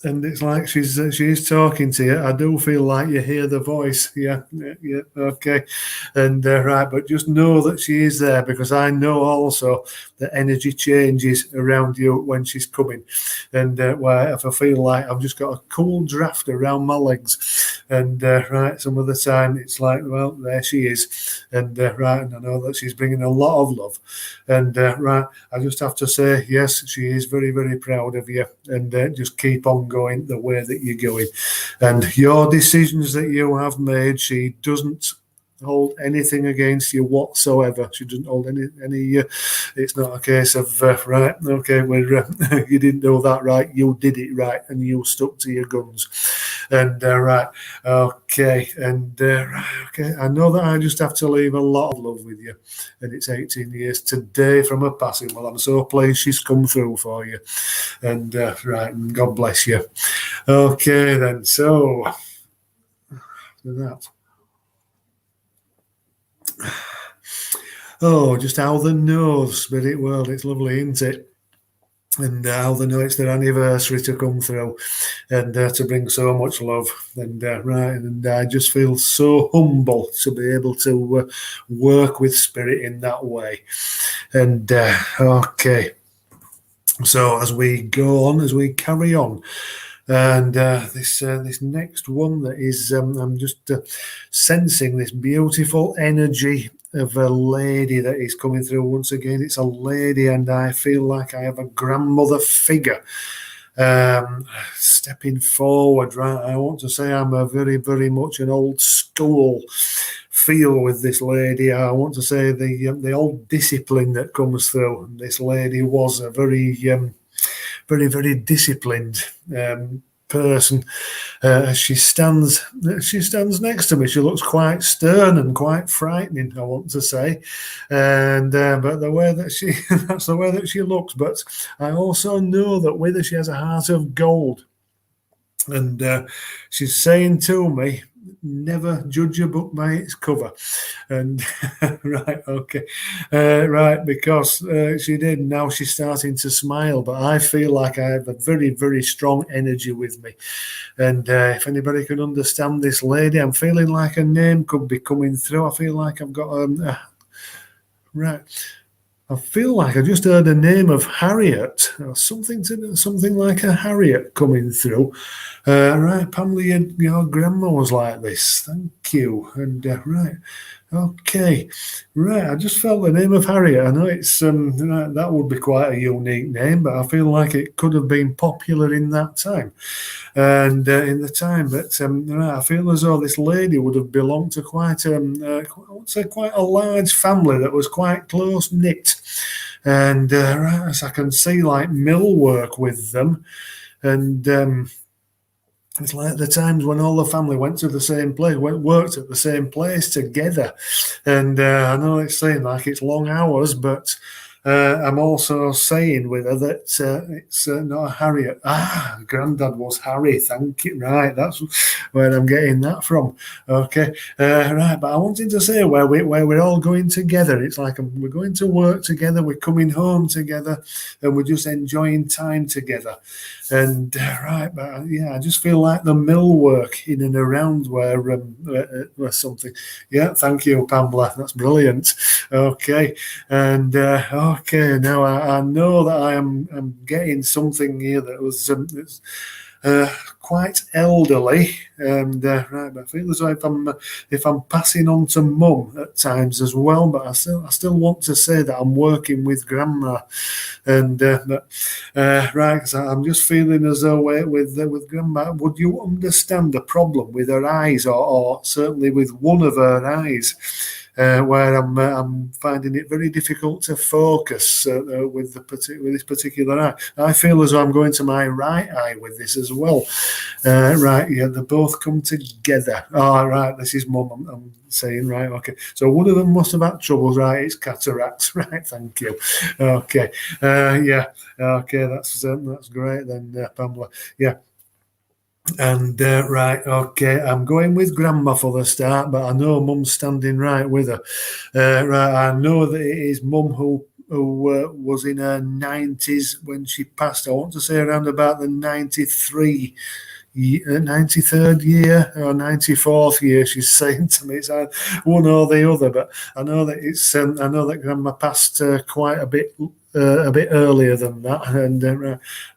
And it's like she's talking to you. I do feel like you hear the voice. Yeah, okay. And right, but just know that she is there, because I know also that energy changes around you when she's coming. And where if I feel like I've just got a cool draft around my legs, and right, some of the time it's like, well, there she is, and right, and I know that she's bringing a lot of love, and right, I just have to say, yes, she is very, very proud of you, and just keep on going the way that you're going, and your decisions that you have made, she doesn't hold anything against you whatsoever. She doesn't hold any. It's not a case of right. Okay, we're you didn't do that right. You did it right, and you stuck to your guns. And right, okay, and okay. I know that I just have to leave a lot of love with you, and it's 18 years today from her passing. Well, I'm so pleased she's come through for you, and right, and God bless you. Okay, then. So that. Oh, just how the knows, Spirit World. It's lovely, isn't it? And how they know it's their anniversary to come through and to bring so much love. And right, and I just feel so humble to be able to work with Spirit in that way. And okay, so as we go on, as we carry on, and this next one that is, I'm just sensing this beautiful energy of a lady that is coming through once again. It's a lady, and I feel like I have a grandmother figure stepping forward. Right, I want to say I'm a very, very much an old school feel with this lady. I want to say the old discipline that comes through. This lady was a very, very, very disciplined person. She stands next to me. She looks quite stern and quite frightening, I want to say. And but the way that she that's the way that she looks. But I also know that with her she has a heart of gold. And she's saying to me, never judge a book by its cover. And right, okay, right, because she did. Now she's starting to smile, but I feel like I have a very, very strong energy with me. And if anybody can understand this lady, I'm feeling like a name could be coming through. I feel like I've got right. I feel like I just heard the name of Harriet, or something like a Harriet coming through. Right, Pamela, your grandma was like this. Thank you. And right, okay, right. I just felt the name of Harriet. I know it's right, that would be quite a unique name, but I feel like it could have been popular in that time. And in the time, but right, I feel as though this lady would have belonged to quite, I would say, quite a large family that was quite close knit. And right, as I can see, like millwork with them, and it's like the times when all the family went to the same place, worked at the same place together. And I know it's saying like it's long hours, but I'm also saying with her that it's not a Harriet. Granddad was Harry. Thank you. Right, that's where I'm getting that from. Okay, right. But I wanted to say where we're all going together. It's like we're going to work together. We're coming home together, and we're just enjoying time together. And right, but yeah, I just feel like the millwork in and around where something. Yeah, thank you, Pamela. That's brilliant. Okay, and okay, now I know that I'm getting something here that was quite elderly, and right, but I feel as though if I'm passing on to Mum at times as well, but I still want to say that I'm working with Grandma, and right, because I'm just feeling as though with Grandma, would you understand the problem with her eyes, or certainly with one of her eyes? Where I'm finding it very difficult to focus with this particular eye. I feel as though I'm going to my right eye with this as well. Right, yeah, they both come together. Oh, right, this is Mum. I'm saying, right, okay. So one of them must have had troubles, right? It's cataracts, right? Thank you. Okay, yeah, okay, that's great then, Pamela. Yeah. And right, okay, I'm going with Grandma for the start, but I know Mum's standing right with her. Right, I know that it is Mum who was in her 90s when she passed. I want to say around about the 93. 93rd year or 94th year, she's saying to me, it's one or the other, but I know that I know that Grandma passed quite a bit earlier than that, and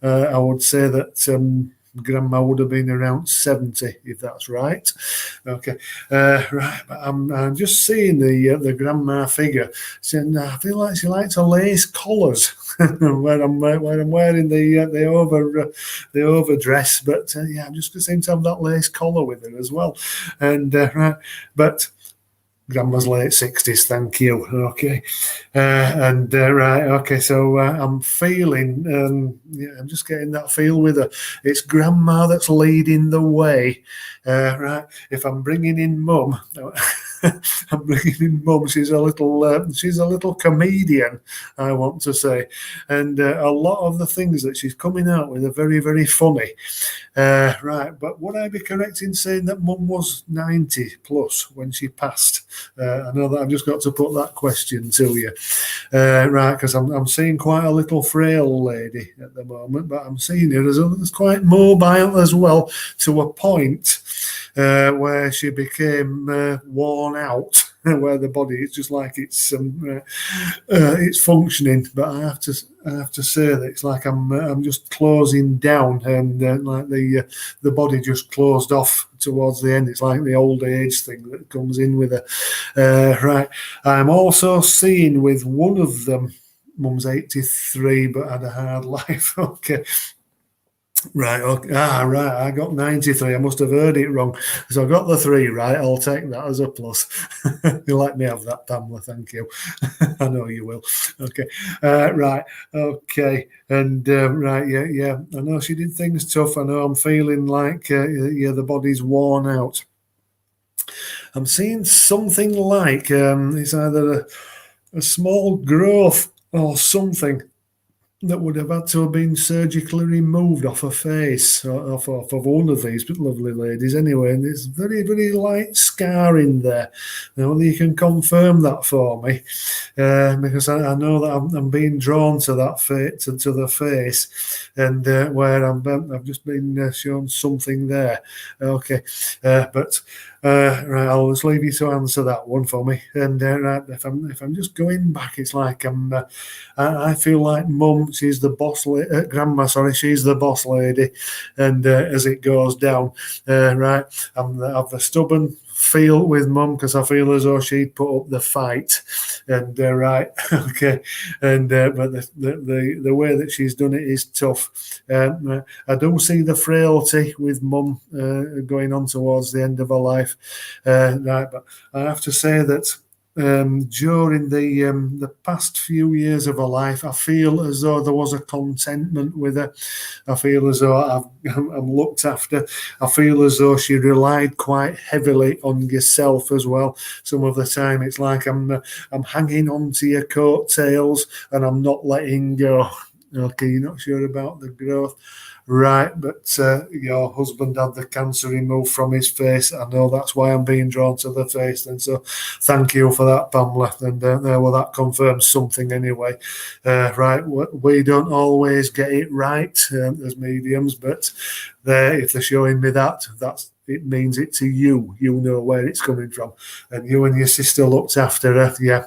I would say that Grandma would have been around 70, if that's right. Okay, right. But I'm just seeing the Grandma figure. I feel like she likes to lace collars where I'm wearing the overdress. But yeah, I'm just seem to have that lace collar with her as well. And right, but Grandma's late 60s, thank you. Okay. Right, okay, so I'm feeling, I'm just getting that feel with her. It's Grandma that's leading the way. Right, if I'm bringing in Mum, I'm bringing in Mum. She's a little comedian, I want to say. And a lot of the things that she's coming out with are very, very funny. Right, but would I be correct in saying that Mum was 90 plus when she passed? I know that I've just got to put that question to you. Right, because I'm seeing quite a little frail lady at the moment, but I'm seeing her as quite mobile as well, to a point where she became worn out. Where the body is just like it's functioning, but I have to say that it's like I'm just closing down, and like the body just closed off towards the end. It's like the old age thing that comes in with it. Right, I'm also seeing with one of them, Mum's 83 but had a hard life. Okay. Right. Okay. Right. I got 93. I must have heard it wrong. So I got the 3 right. I'll take that as a plus. You let me have that, Pamela. Thank you. I know you will. Okay. Right. Okay. And right. Yeah. Yeah. I know she did things tough. I know I'm feeling like the body's worn out. I'm seeing something like it's either a small growth or something that would have had to have been surgically removed off her face, off of one of these lovely ladies anyway. And it's very, very light scarring there. Now, whether you can confirm that for me, because I know that I'm being drawn to that to the face, and where I've just been shown something there. Okay, but. Right, I'll just leave you to answer that one for me. And right, if I'm just going back, it's like I feel like Mum, she's the boss, Grandma, sorry, she's the boss lady, and as it goes down, right, I've the stubborn feel with Mum because I feel as though she'd put up the fight, and right, okay, and but the way that she's done it is tough. I do see the frailty with Mum going on towards the end of her life, right, but I have to say that during the past few years of her life, I feel as though there was a contentment with her. I feel as though I'm looked after. I feel as though she relied quite heavily on yourself as well. Some of the time, it's like I'm hanging on to your coattails and I'm not letting go. Okay, you're not sure about the growth. Right, but your husband had the cancer removed from his face. I know that's why I'm being drawn to the face. And so thank you for that, Pamela. And well, that confirms something anyway. Right, we don't always get it right as mediums, but if they're showing me that, it means it to you. You know where it's coming from. And you and your sister looked after her. Yeah.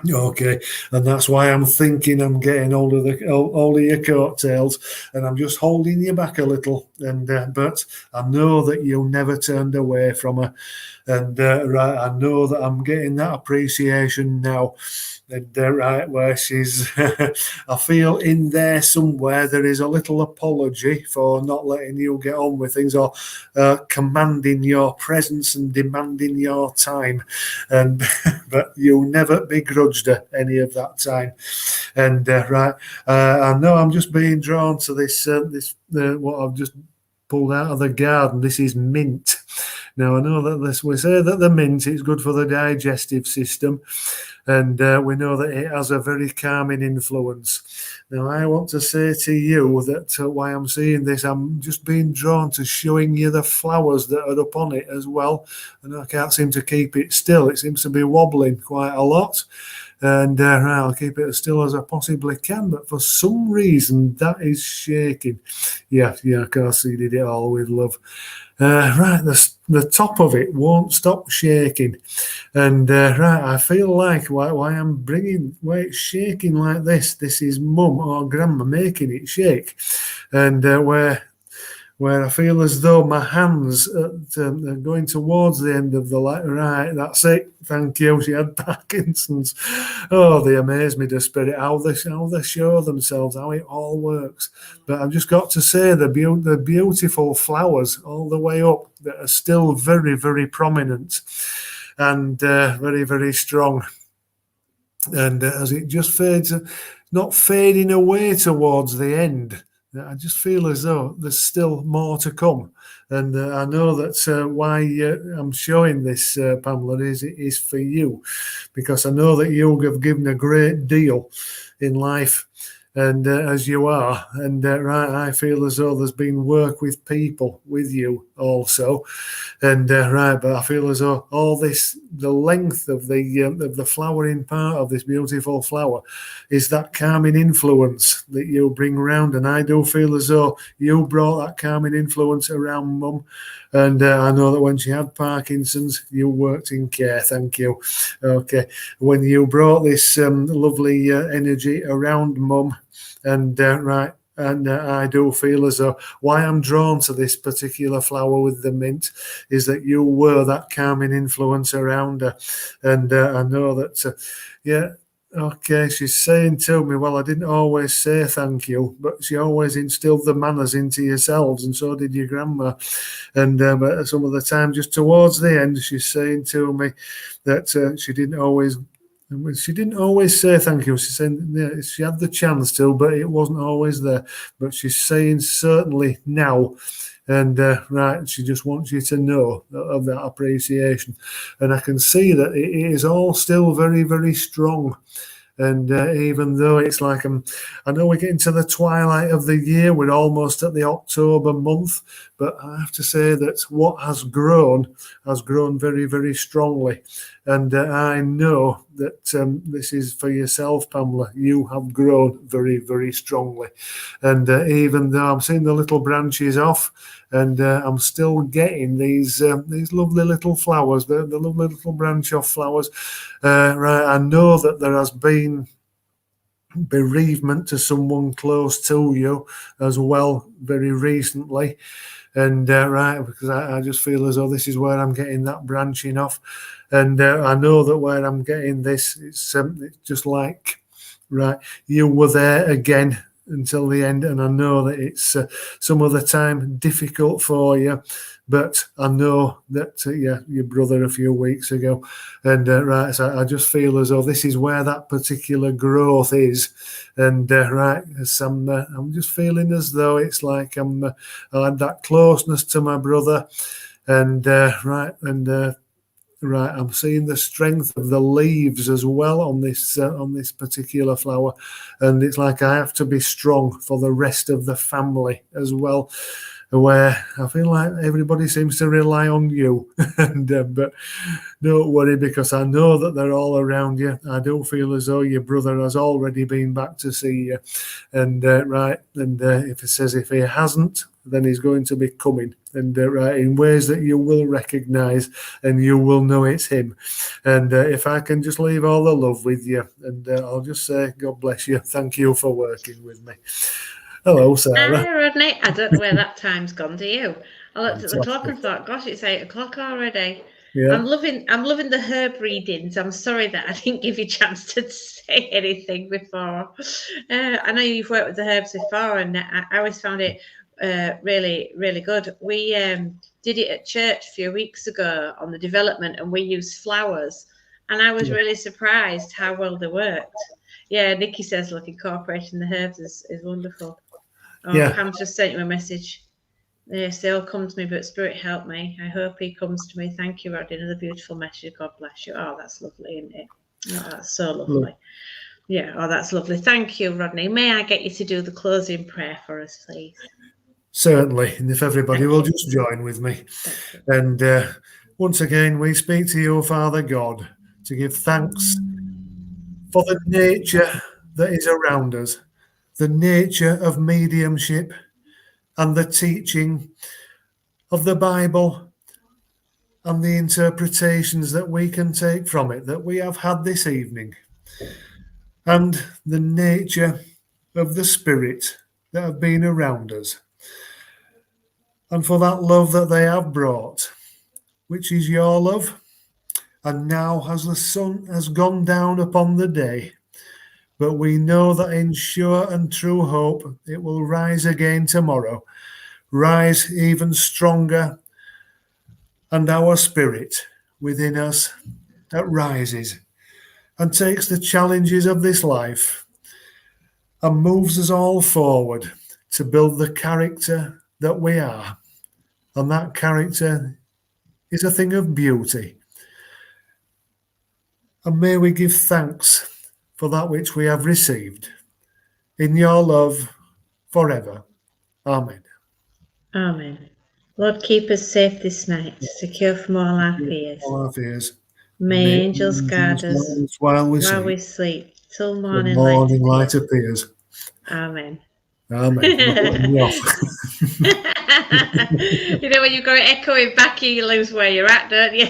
Okay, and that's why I'm thinking I'm getting hold of your coattails, and I'm just holding you back a little. And but I know that you never turned away from her, and right, I know that I'm getting that appreciation now. And right where she's, I feel in there somewhere there is a little apology for not letting you get on with things, or commanding your presence and demanding your time, and but you never begrudged her any of that time. And right, I know I'm just being drawn to this what I've just pulled out of the garden. This is mint. Now I know that we say that the mint is good for the digestive system, and we know that it has a very calming influence. Now I want to say to you that why I'm seeing this, I'm just being drawn to showing you the flowers that are up on it as well, and I can't seem to keep it still. It seems to be wobbling quite a lot. And I'll keep it as still as I possibly can, but for some reason that is shaking. Yeah, of course he did it all with love. Right, the top of it won't stop shaking, and right, I feel like why it's shaking like this. This is Mum or Grandma making it shake, and where I feel as though my hands are going towards the end of the light. Right, that's it. Thank you. She had Parkinson's. Oh, they amaze me, the spirit, how they show themselves, how it all works. But I've just got to say the beautiful flowers all the way up that are still very, very prominent. and very, very strong. And as it just fades, not fading away towards the end, I just feel as though there's still more to come. And I know that's why I'm showing this, Pamela, is for you, because I know that you have given a great deal in life, and as you are, and right, I feel as though there's been work with people with you also, and right, but I feel as though all this, the length of the flowering part of this beautiful flower, is that calming influence that you bring round, and I do feel as though you brought that calming influence around Mum, and I know that when she had Parkinson's, you worked in care. Thank you. Okay, when you brought this lovely energy around Mum, and right. And I do feel as though why I'm drawn to this particular flower with the mint is that you were that calming influence around her. And I know that, yeah, okay, she's saying to me, well, I didn't always say thank you, but she always instilled the manners into yourselves, and so did your grandma. And but some of the time, just towards the end, she's saying to me that she didn't always say thank you. She's saying, yeah, she had the chance to, but it wasn't always there. But she's saying certainly now. And right, she just wants you to know of that appreciation. And I can see that it is all still very, very strong. And even though it's like, I know we're getting to the twilight of the year, we're almost at the October month, but I have to say that what has grown very, very strongly. And I know that this is for yourself, Pamela. You have grown very, very strongly. And even though I'm seeing the little branches off, and I'm still getting these lovely little flowers, the lovely little branch off flowers. Right, I know that there has been bereavement to someone close to you as well very recently. And right, because I just feel as though this is where I'm getting that branching off. And I know that where I'm getting this, it's just like, right, you were there again until the end, and I know that it's some of the time difficult for you, but I know that your brother a few weeks ago, and right, so I just feel as though this is where that particular growth is, and right, so I'm just feeling as though it's like I had that closeness to my brother, and right, and right, I'm seeing the strength of the leaves as well on this particular flower, and it's like I have to be strong for the rest of the family as well, where I feel like everybody seems to rely on you. And but don't worry, because I know that they're all around you. I do feel as though your brother has already been back to see you, and right, and if it says if he hasn't, then he's going to be coming, and right, in ways that you will recognize, and you will know it's him. And if I can just leave all the love with you, and I'll just say, God bless you. Thank you for working with me. Hello, Sarah. Hi, Rodney. I don't know where that time's gone, do you? I looked at the clock and thought, gosh, it's 8 o'clock already. Yeah. I'm loving the herb readings. I'm sorry that I didn't give you a chance to say anything before. I know you've worked with the herbs before, and I always found it really, really good. We did it at church a few weeks ago on the development, and we used flowers, and I was really surprised how well they worked. Yeah, Nikki says, look, incorporating the herbs is wonderful. Oh, yeah. Pam just sent you a message. Yes, they all come to me, but Spirit help me. I hope he comes to me. Thank you, Rodney. Another beautiful message. God bless you. Oh, that's lovely, isn't it? Oh, that's so lovely. Yeah, oh, that's lovely. Thank you, Rodney. May I get you to do the closing prayer for us, please? Certainly, and if everybody will just join with me. And once again, we speak to you, Father God, to give thanks for the nature that is around us, the nature of mediumship and the teaching of the Bible and the interpretations that we can take from it that we have had this evening, and the nature of the Spirit that have been around us, and for that love that they have brought, which is your love. And now as the sun has gone down upon the day, but we know that in sure and true hope it will rise again tomorrow, rise even stronger, and our spirit within us that rises and takes the challenges of this life and moves us all forward to build the character that we are. And that character is a thing of beauty. And may we give thanks for that which we have received. In your love forever. Amen. Amen. Lord, keep us safe this night, secure from all our fears. All our fears. May angels guard us while we sleep, till The morning morning light light appears. Amen. Amen. Not letting me off. You know, when you go echoing back, you lose where you're at, don't you?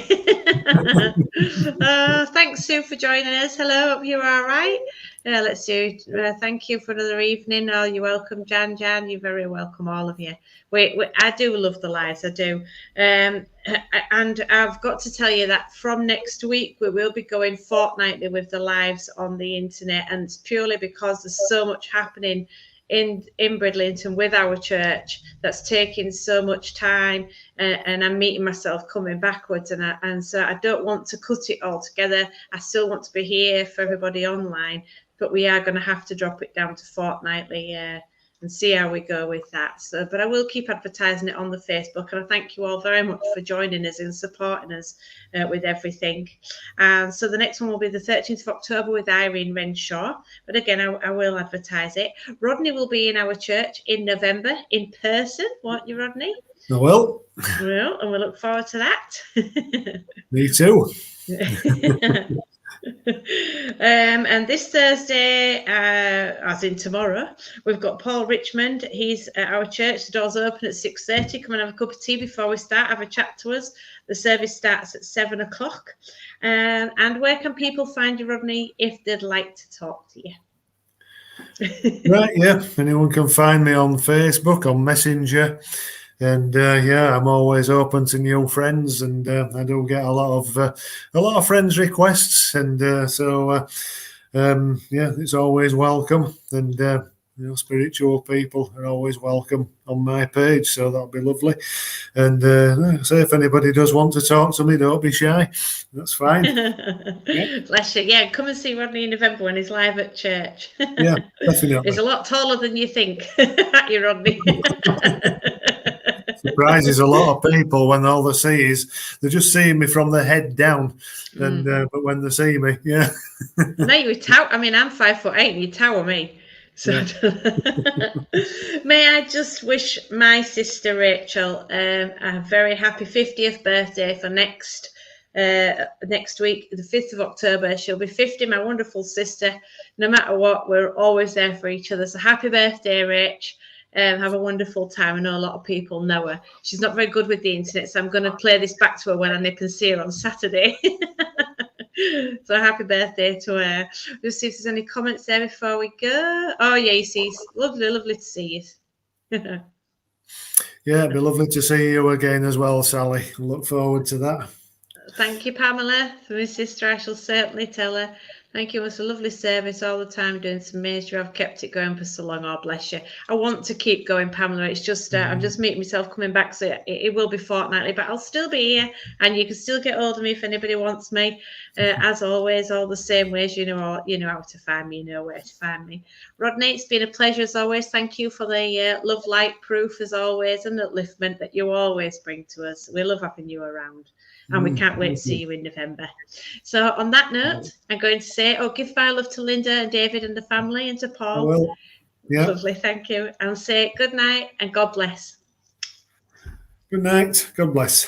Thanks, Sue, for joining us. Hello, hope you're all right. Let's do. Thank you for another evening. Oh, you're welcome, Jan. You're very welcome, all of you. I do love the lives, I do. And I've got to tell you that from next week, we will be going fortnightly with the lives on the internet, and it's purely because there's so much happening in Bridlington with our church that's taking so much time, and I'm meeting myself coming backwards, and so I don't want to cut it all together. I still want to be here for everybody online, but we are going to have to drop it down to fortnightly and see how we go with that. So, but I will keep advertising it on the Facebook, and I thank you all very much for joining us and supporting us with everything. And so the next one will be the 13th of October with Irene Renshaw. But again, I will advertise it. Rodney will be in our church in November in person, won't you, Rodney? I will. Well, and we look forward to that. Me too. And this Thursday, as in tomorrow, we've got Paul Richmond. He's at our church. The doors open at 6:30. Come and have a cup of tea before we start. Have a chat to us. The service starts at 7 o'clock. And where can people find you, Rodney, if they'd like to talk to you? Right, yeah. Anyone can find me on Facebook, on Messenger. And I'm always open to new friends, and I do get a lot of friends requests, and it's always welcome. And spiritual people are always welcome on my page, so that'll be lovely. And so if anybody does want to talk to me, don't be shy. That's fine. Yeah. Bless you. Yeah, come and see Rodney in November when he's live at church. Yeah, definitely. He's a lot taller than you think, aren't you, Rodney? Surprises a lot of people when all they see is they're just seeing me from the head down, and but when they see me, yeah. No, you tower. I mean, I'm 5'8", and you tower me. So, yeah. May I just wish my sister Rachel a very happy 50th birthday for next week, the 5th of October. She'll be 50, my wonderful sister. No matter what, we're always there for each other. So happy birthday, Rach. Have a wonderful time. I know a lot of people know her. She's not very good with the internet, so I'm going to play this back to her when I can see her on Saturday. So happy birthday to her. We'll see if there's any comments there before we go. Oh, yeah, you see, lovely to see you. Yeah, it'd be lovely to see you again as well, Sally. Look forward to that. Thank you, Pamela. For my sister, I shall certainly tell her. Thank you. It's a lovely service all the time, doing some major. I've kept it going for so long. Oh, bless you. I want to keep going, Pamela. It's just I'm just meeting myself coming back, so it will be fortnightly, but I'll still be here, and you can still get hold of me if anybody wants me. As always, all the same ways. You know how to find me. You know where to find me. Rodney, it's been a pleasure as always. Thank you for the love, light, proof as always, and upliftment that you always bring to us. We love having you around. And we can't wait to see you in November. So on that note, I'm going to say, give my love to Linda and David and the family, and to Paul. I will. Yeah. Lovely, thank you. And say good night and God bless. Good night. God bless.